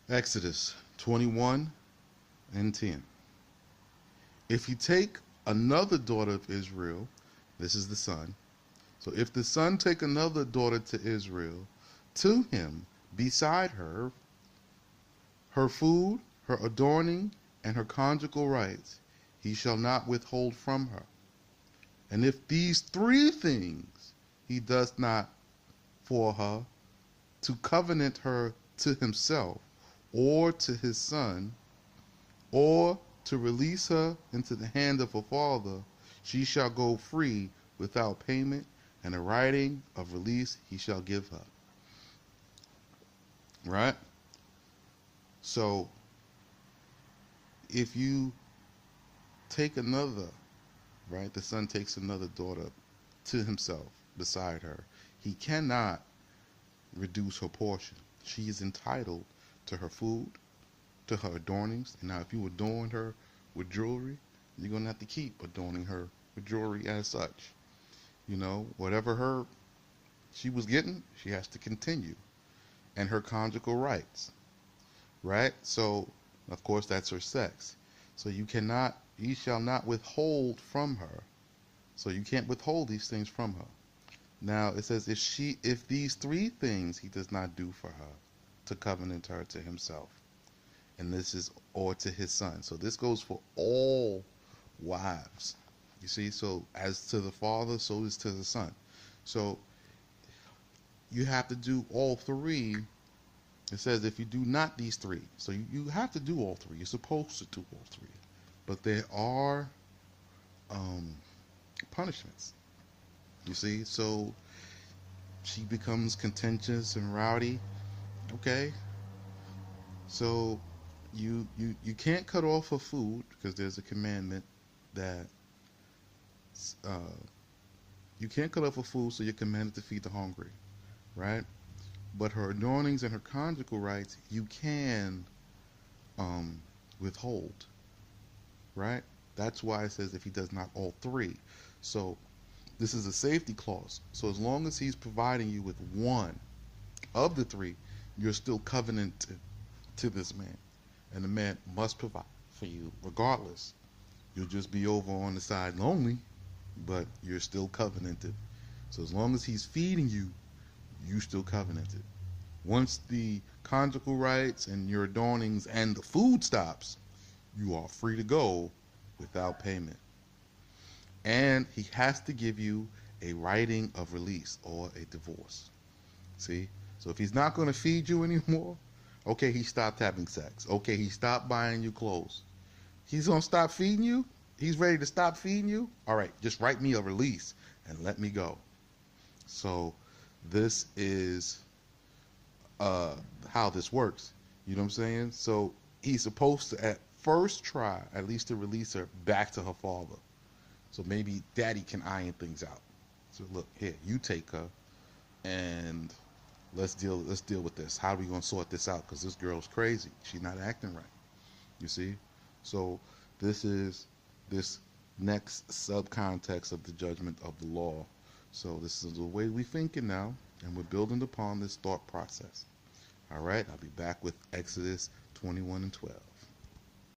Exodus 21 and 10. If you take another daughter of Israel, this is the son. So if the son take another daughter to Israel, to him beside her, her food, her adorning, and her conjugal rights, he shall not withhold from her. And if these three things he does not for her, to covenant her to himself, or to his son, or to release her into the hand of her father, she shall go free without payment, and a writing of release he shall give her. Right? So, if you take another, right, the son takes another daughter to himself beside her, he cannot reduce her portion. She is entitled to her food, to her adornings. And now, if you adorn her with jewelry, you're going to have to keep adorning her with jewelry as such. You know, whatever she was getting, she has to continue. And her conjugal rights, right? So, of course, that's her sex. So you shall not withhold from her. So you can't withhold these things from her. Now it says if these three things he does not do for her, to covenant her to himself, and this is or to his son. So this goes for all wives. You see, so as to the father, so is to the son. So you have to do all three. It says if you do not these three, so you have to do all three. You're supposed to do all three, but there are punishments. You see, so she becomes contentious and rowdy. Okay, so you can't cut off her food because there's a commandment that uh, you can't cut off her food, so you're commanded to feed the hungry, right? But her adornings and her conjugal rights you can um, withhold, right? That's why it says if he does not all three. So this is a safety clause. So as long as he's providing you with one of the three, you're still covenanted to this man. And the man must provide for you regardless. You'll just be over on the side lonely, but you're still covenanted. So as long as he's feeding you, you still covenanted. Once the conjugal rights and your adornings and the food stops, you are free to go without payment. And he has to give you a writing of release or a divorce. See? So if he's not going to feed you anymore, okay, he stopped having sex. Okay, he stopped buying you clothes. He's going to stop feeding you? He's ready to stop feeding you? All right, just write me a release and let me go. So this is how this works. You know what I'm saying? So he's supposed to at first try at least to release her back to her father. So maybe daddy can iron things out. So look, here, you take her and let's deal with this. How are we gonna sort this out? Because this girl's crazy. She's not acting right. You see? So this is this next subcontext of the judgment of the law. So this is the way we're thinking now, and we're building upon this thought process. All right, I'll be back with Exodus 21 and 12.